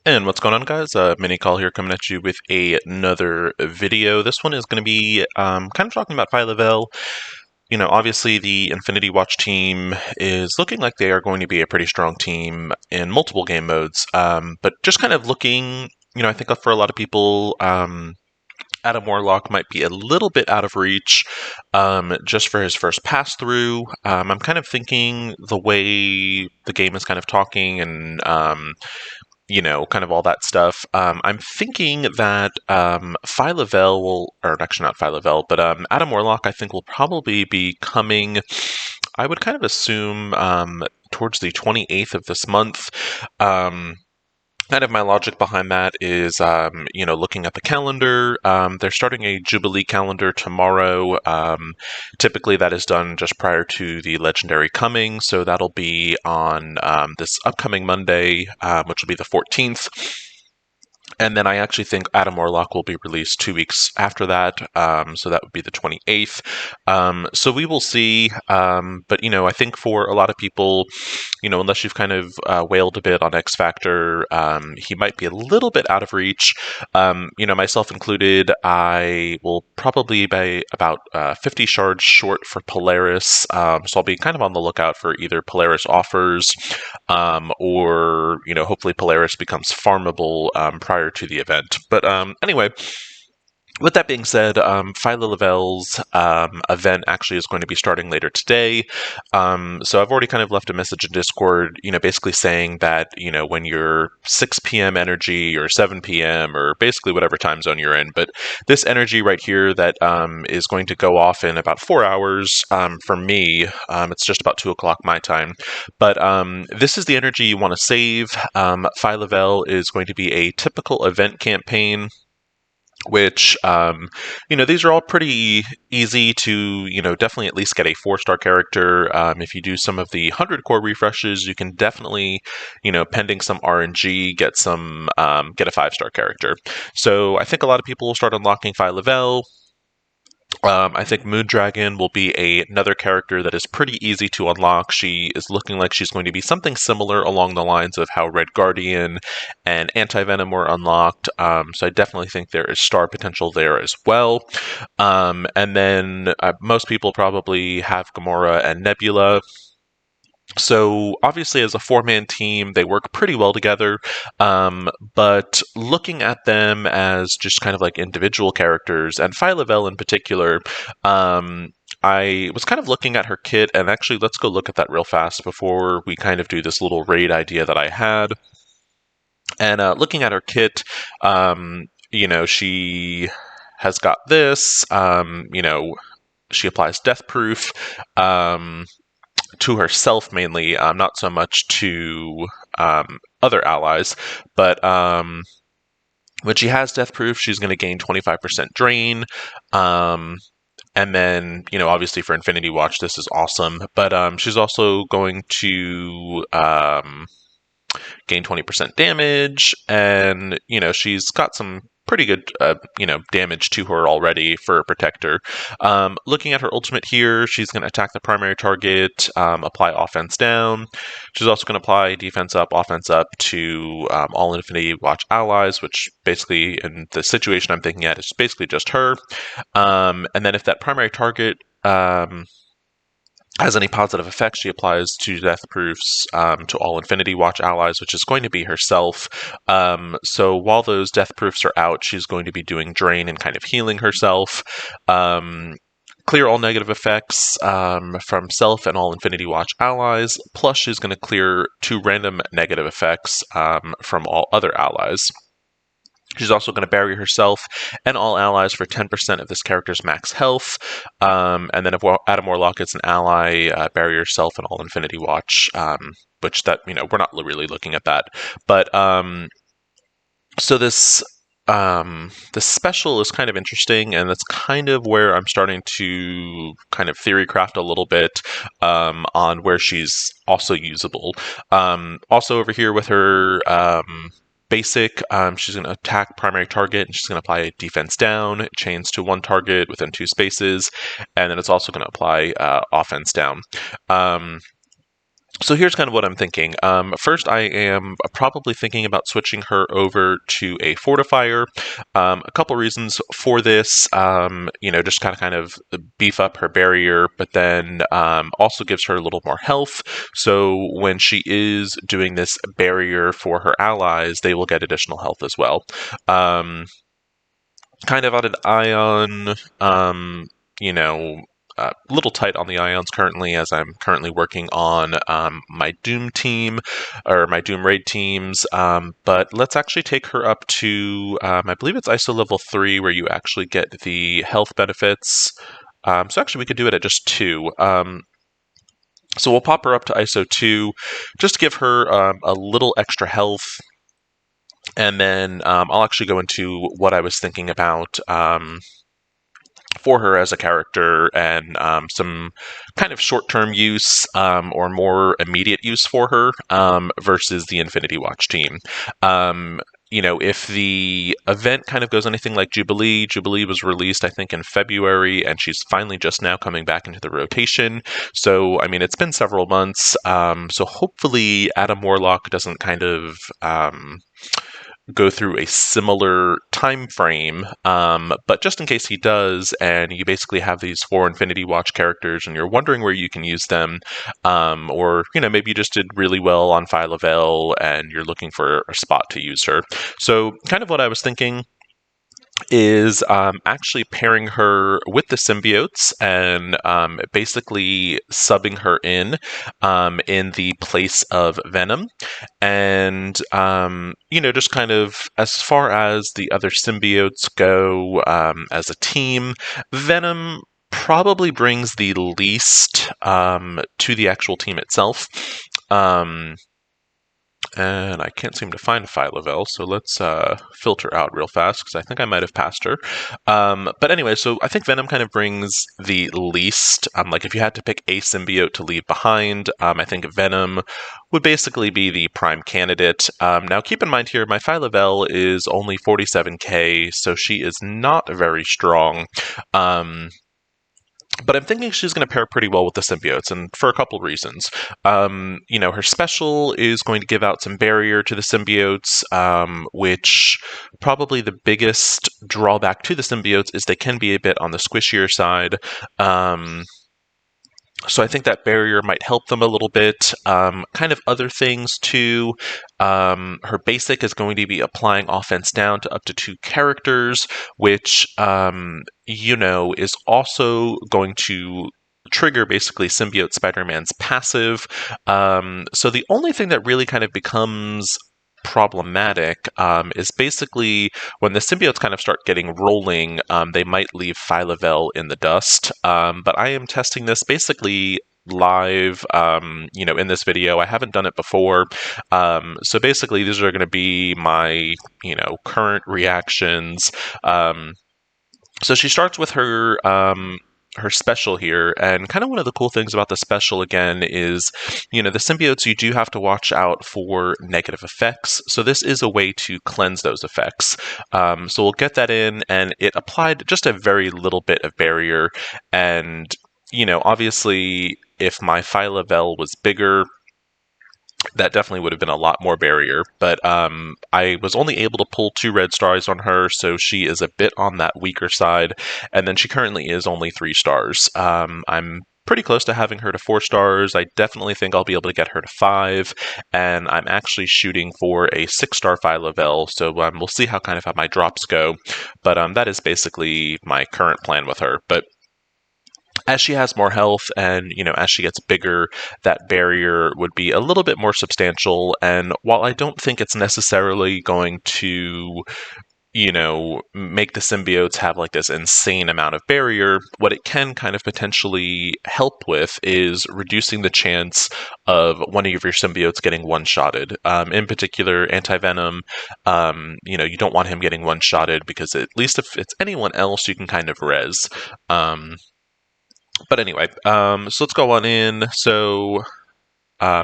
And what's going on, guys? Mini Call here, coming at you with another video. This one is going to be kind of talking about Phyla-Vell. Obviously the Infinity Watch team is looking like they are going to be a pretty strong team in multiple game modes. But just kind of looking, I think for a lot of people, Adam Warlock might be a little bit out of reach just for his first pass through. I'm kind of thinking the way the game is kind of talking and kind of all that stuff. I'm thinking that Phyla-Vell will, or actually not Phyla-Vell, but Adam Warlock, I think, will probably be coming. I would kind of assume towards the 28th of this month. Kind of my logic behind that is, looking at the calendar. They're starting a Jubilee calendar tomorrow. Typically, that is done just prior to the Legendary coming, so that'll be on this upcoming Monday, which will be the 14th. And then I actually think Adam Warlock will be released 2 weeks after that, so that would be the 28th. So we will see, but I think for a lot of people, unless you've kind of wailed a bit on X Factor, he might be a little bit out of reach. Myself included, I will probably be about 50 shards short for Polaris, so I'll be kind of on the lookout for either Polaris offers, or hopefully Polaris becomes farmable prior to the event. But anyway, with that being said, Phyla-Vell's event actually is going to be starting later today. So I've already kind of left a message in Discord, basically saying that, when you're 6 p.m. energy or 7 p.m. or basically whatever time zone you're in, but this energy right here that is going to go off in about 4 hours for me, it's just about 2 o'clock my time, but this is the energy you want to save. Phyla-Vell is going to be a typical event campaign, which, these are all pretty easy to, definitely at least get a 4-star character. If you do some of the 100 core refreshes, you can definitely, pending some RNG, get a 5-star character. So I think a lot of people will start unlocking Phyla-Vell. I think Moondragon will be another character that is pretty easy to unlock. She is looking like she's going to be something similar along the lines of how Red Guardian and Anti-Venom were unlocked. So I definitely think there is star potential there as well. And then most people probably have Gamora and Nebula. So obviously as a 4-man team, they work pretty well together, but looking at them as just kind of like individual characters, and Phyla-Vell in particular, I was kind of looking at her kit, and actually let's go look at that real fast before we kind of do this little raid idea that I had. And looking at her kit, she has got this, she applies Death Proof, to herself mainly, not so much to other allies, but when she has Death Proof, she's going to gain 25% drain, and then, obviously for Infinity Watch, this is awesome, but she's also going to gain 20% damage, and, she's got some pretty good, damage to her already for a protector. Looking at her ultimate here, she's going to attack the primary target, apply offense down. She's also going to apply defense up, offense up to all Infinity Watch allies, which basically, in the situation I'm thinking at, is basically just her. And then if that primary target has any positive effects, she applies 2 death proofs to all Infinity Watch allies, which is going to be herself. So while those death proofs are out, she's going to be doing drain and kind of healing herself. Clear all negative effects from self and all Infinity Watch allies, plus she's going to clear 2 random negative effects from all other allies. She's also going to bury herself and all allies for 10% of this character's max health. And then if Adam Warlock gets an ally, bury yourself and all Infinity Watch, which that, we're not really looking at that. But so this special is kind of interesting, and that's kind of where I'm starting to kind of theory craft a little bit on where she's also usable. Also over here with her basic, she's going to attack primary target, and she's going to apply defense down, chains to 1 target within 2 spaces, and then it's also going to apply offense down. So here's kind of what I'm thinking. First, I am probably thinking about switching her over to a fortifier. A couple reasons for this. Just kind of beef up her barrier, but then also gives her a little more health. So when she is doing this barrier for her allies, they will get additional health as well. Kind of on an ion, you know, a little tight on the ions currently, as I'm currently working on my Doom team or my Doom raid teams. But let's actually take her up to, I believe it's ISO level 3, where you actually get the health benefits. So actually, we could do it at just 2. So we'll pop her up to ISO 2 just to give her a little extra health. And then I'll actually go into what I was thinking about for her as a character, and some kind of short-term use or more immediate use for her versus the Infinity Watch team. If the event kind of goes anything like Jubilee was released, I think, in February, and she's finally just now coming back into the rotation. So, I mean, it's been several months. So hopefully Adam Warlock doesn't kind of go through a similar time frame, but just in case he does, and you basically have these 4 Infinity Watch characters and you're wondering where you can use them, or maybe you just did really well on Phyla-Vell and you're looking for a spot to use her. So kind of what I was thinking is actually pairing her with the symbiotes and basically subbing her in the place of Venom. And, just kind of as far as the other symbiotes go as a team, Venom probably brings the least to the actual team itself. And I can't seem to find Phyla-Vell, so let's filter out real fast, because I think I might have passed her. But anyway, so I think Venom kind of brings the least. Like, if you had to pick a symbiote to leave behind, I think Venom would basically be the prime candidate. Now, keep in mind here, my Phyla-Vell is only 47k, so she is not very strong. But I'm thinking she's going to pair pretty well with the symbiotes, and for a couple reasons. Her special is going to give out some barrier to the symbiotes, which probably the biggest drawback to the symbiotes is they can be a bit on the squishier side. So I think that barrier might help them a little bit. Kind of other things too. Her basic is going to be applying offense down to up to 2 characters, which is also going to trigger basically Symbiote Spider-Man's passive. So the only thing that really kind of becomes problematic is basically when the symbiotes kind of start getting rolling, they might leave Phyla-Vell in the dust. But I am testing this basically live, in this video. I haven't done it before. So basically, these are going to be my, current reactions. So she starts with her special here, and kind of one of the cool things about the special again is, the symbiotes, you do have to watch out for negative effects. So this is a way to cleanse those effects. So we'll get that in, and it applied just a very little bit of barrier. And, obviously, if my Phyla-Vell was bigger, that definitely would have been a lot more barrier, but I was only able to pull 2 red stars on her, so she is a bit on that weaker side, and then she currently is only 3 stars. I'm pretty close to having her to 4 stars. I definitely think I'll be able to get her to 5, and I'm actually shooting for a 6-star Phyla-Vell, so we'll see how my drops go, but that is basically my current plan with her. But as she has more health and, as she gets bigger, that barrier would be a little bit more substantial. And while I don't think it's necessarily going to, make the symbiotes have like this insane amount of barrier, what it can kind of potentially help with is reducing the chance of one of your symbiotes getting one-shotted. In particular, Anti-Venom, you don't want him getting one-shotted, because at least if it's anyone else, you can kind of res. But anyway, so let's go on in. So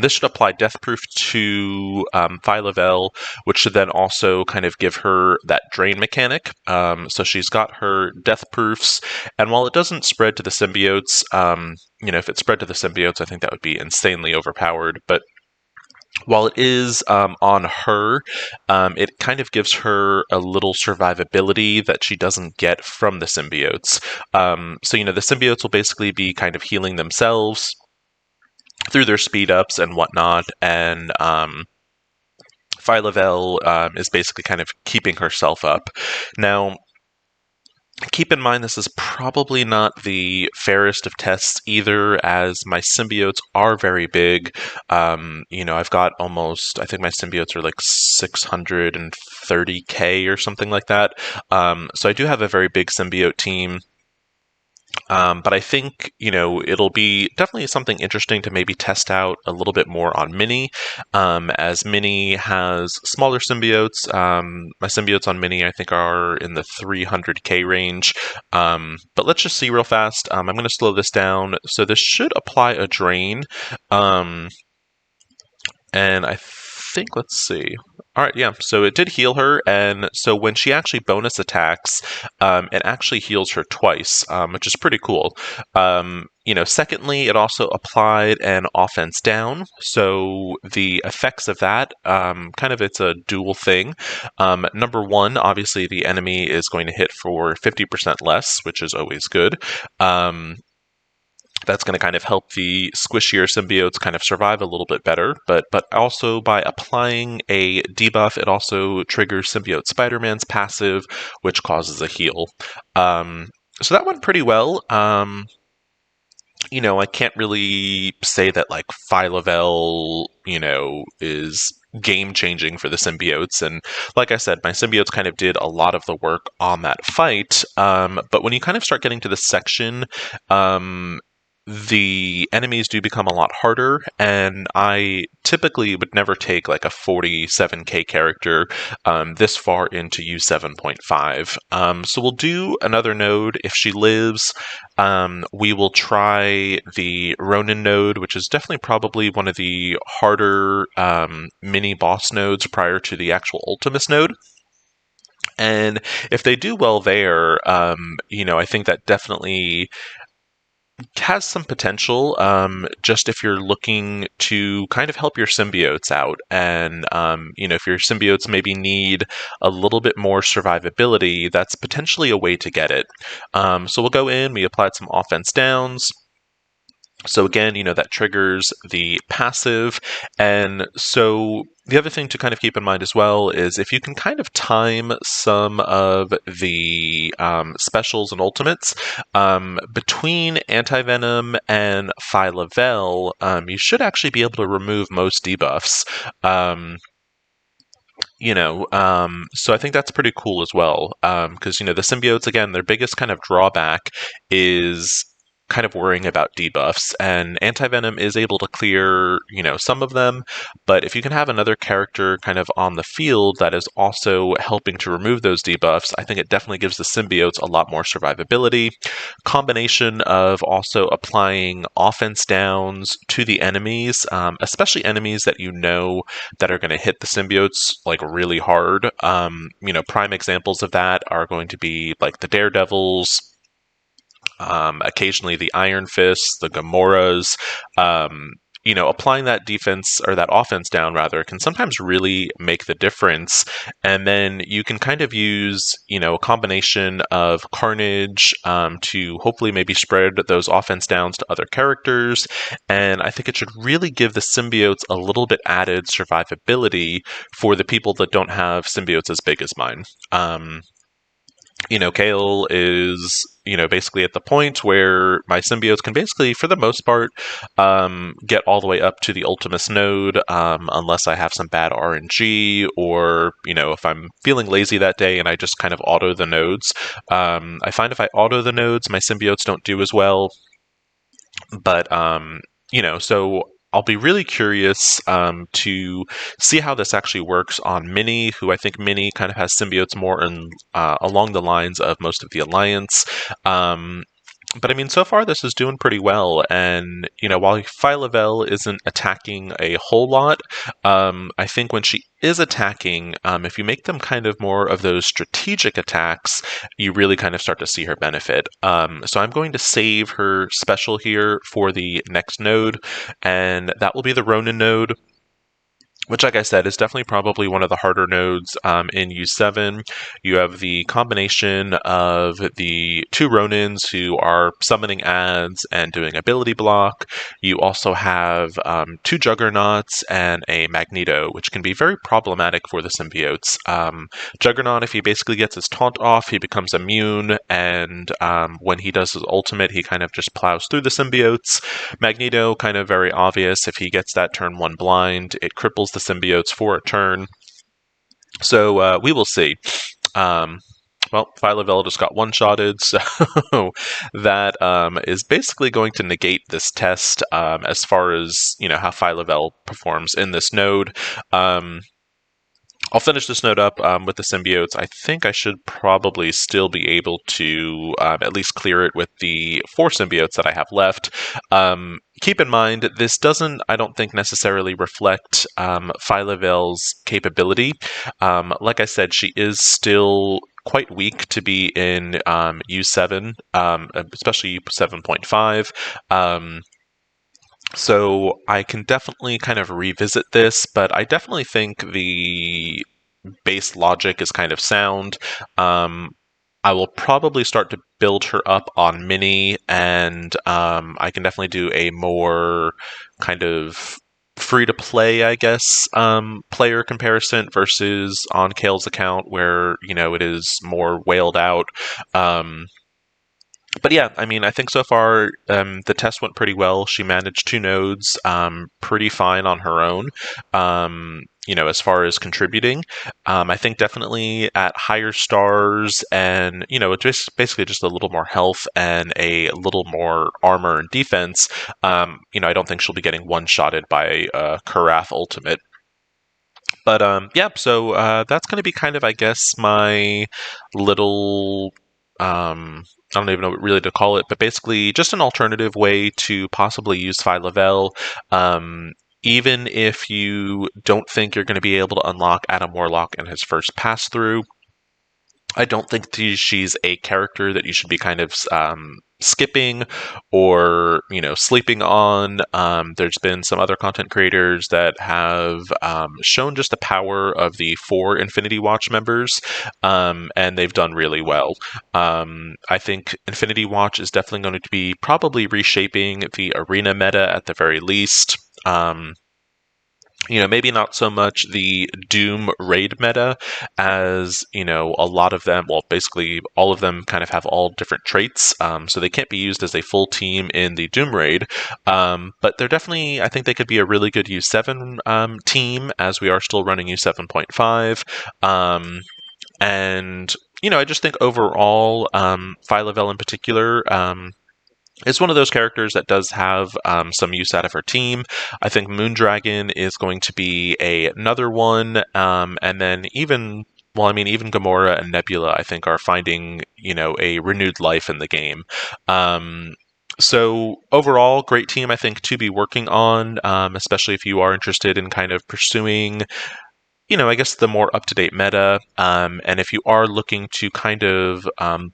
This should apply Death Proof to Phyla-Vell, which should then also kind of give her that drain mechanic. So she's got her Death Proofs, and while it doesn't spread to the symbiotes, if it spread to the symbiotes, I think that would be insanely overpowered. But while it is on her, it kind of gives her a little survivability that she doesn't get from the symbiotes. So the symbiotes will basically be kind of healing themselves through their speed ups and whatnot, and Phyla-Vell is basically kind of keeping herself up. Now, keep in mind this is probably not the fairest of tests either, as my symbiotes are very big. I've got almost, I think my symbiotes are like 630k or something like that. So I do have a very big symbiote team. But I think, it'll be definitely something interesting to maybe test out a little bit more on Mini, as Mini has smaller symbiotes. My symbiotes on Mini, I think, are in the 300k range. But let's just see real fast. I'm going to slow this down. So this should apply a drain. And I think, let's see. All right, yeah, so it did heal her, and so when she actually bonus attacks, it actually heals her twice, which is pretty cool. Secondly, it also applied an offense down, so the effects of that, it's a dual thing. Number one, obviously the enemy is going to hit for 50% less, which is always good. That's going to kind of help the squishier symbiotes kind of survive a little bit better, but also by applying a debuff, it also triggers Symbiote Spider-Man's passive, which causes a heal. So that went pretty well. I can't really say that like Phyla-Vell, is game changing for the symbiotes. And like I said, my symbiotes kind of did a lot of the work on that fight. But when you kind of start getting to this section, the enemies do become a lot harder, and I typically would never take like a 47k character this far into U7.5. So we'll do another node. If she lives, we will try the Ronin node, which is definitely probably one of the harder mini boss nodes prior to the actual Ultimus node. And if they do well there, I think that definitely has some potential, just if you're looking to kind of help your symbiotes out, and if your symbiotes maybe need a little bit more survivability, that's potentially a way to get it. So we'll go in, we applied some offense downs. So again, that triggers the passive. And so the other thing to kind of keep in mind as well is if you can kind of time some of the specials and ultimates between Anti-Venom and Phyla-Vell, you should actually be able to remove most debuffs. So I think that's pretty cool as well. Because, the symbiotes, again, their biggest kind of drawback is kind of worrying about debuffs, and Anti-Venom is able to clear, some of them, but if you can have another character kind of on the field that is also helping to remove those debuffs, I think it definitely gives the symbiotes a lot more survivability. Combination of also applying offense downs to the enemies, especially enemies that that are going to hit the symbiotes like really hard. Prime examples of that are going to be like the Daredevils, occasionally the Iron Fists, the Gamoras. Applying that defense or that offense down rather can sometimes really make the difference. And then you can kind of use, a combination of Carnage to hopefully maybe spread those offense downs to other characters. And I think it should really give the symbiotes a little bit added survivability for the people that don't have symbiotes as big as mine. Kale is, basically at the point where my symbiotes can basically, for the most part, get all the way up to the Ultimus node, unless I have some bad RNG, or, if I'm feeling lazy that day and I just kind of auto the nodes. I find if I auto the nodes, my symbiotes don't do as well. But, so I'll be really curious to see how this actually works on Mini, who I think Mini kind of has symbiotes more along the lines of most of the Alliance. But I mean, so far this is doing pretty well, and while Phyla-Vell isn't attacking a whole lot, I think when she is attacking, if you make them kind of more of those strategic attacks, you really kind of start to see her benefit. So I'm going to save her special here for the next node, and that will be the Ronin node, which, like I said, is definitely probably one of the harder nodes in U7. You have the combination of the two Ronins who are summoning ads and doing ability block. You also have two Juggernauts and a Magneto, which can be very problematic for the symbiotes. Juggernaut, if he basically gets his taunt off, he becomes immune, and when he does his ultimate, he kind of just plows through the symbiotes. Magneto, kind of very obvious. If he gets that turn 1 blind, it cripples the symbiotes for a turn. So we will see. Well, Phyla-Vell just got one-shotted, so that is basically going to negate this test as far as how Phyla-Vell performs in this node. I'll finish this node up with the symbiotes. I think I should probably still be able to at least clear it with the 4 symbiotes that I have left. Keep in mind, this doesn't, I don't think, necessarily reflect Phyla-Vell's capability. Like I said, she is still quite weak to be in U7, especially U7.5. So I can definitely kind of revisit this, but I definitely think the base logic is kind of sound. I will probably start to build her up on Mini, and I can definitely do a more kind of free-to-play, I guess, player comparison versus on Kale's account where, it is more whaled out. But yeah, I mean, I think so far the test went pretty well. She managed 2 nodes pretty fine on her own, as far as contributing. I think definitely at higher stars and, just basically just a little more health and a little more armor and defense, I don't think she'll be getting one-shotted by a Karath ultimate. But yeah, so that's going to be kind of, I guess, my little I don't even know what really to call it, but basically just an alternative way to possibly use Phyla-Vell. Even if you don't think you're going to be able to unlock Adam Warlock in his first pass through, I don't think she's a character that you should be kind of skipping or sleeping on. There's been some other content creators that have shown just the power of the 4 Infinity Watch members, and they've done really well. I think Infinity Watch is definitely going to be probably reshaping the arena meta at the very least. Maybe not so much the Doom raid meta as, a lot of them, well, basically all of them kind of have all different traits, so they can't be used as a full team in the Doom raid, but they're definitely, I think they could be a really good U7 team, as we are still running U7.5, and, I just think overall, Phyla-Vell in particular, is one of those characters that does have some use out of her team. I think Moondragon is going to be another one, and then even Gamora and Nebula, I think, are finding a renewed life in the game. So overall, great team, I think, to be working on, especially if you are interested in kind of pursuing I guess the more up-to-date meta, and if you are looking to kind of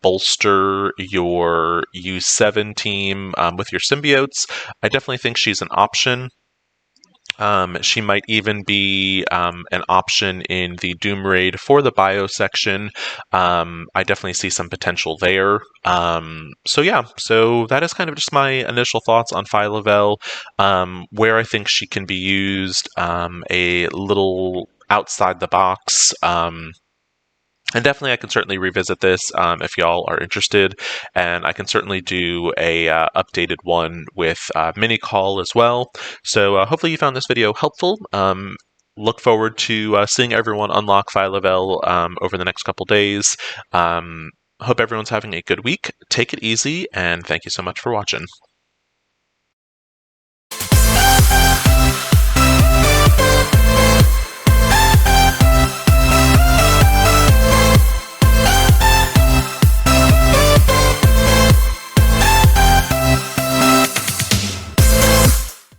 bolster your U7 team with your symbiotes, I definitely think she's an option. She might even be an option in the Doom Raid for the bio section. I definitely see some potential there. So yeah, so that is kind of just my initial thoughts on Phyla-Vell, where I think she can be used a little outside the box. And definitely, I can certainly revisit this if y'all are interested, and I can certainly do a updated one with mini call as well. So hopefully you found this video helpful. Look forward to seeing everyone unlock Phyla-Vell over the next couple days. Hope everyone's having a good week. Take it easy, and thank you so much for watching.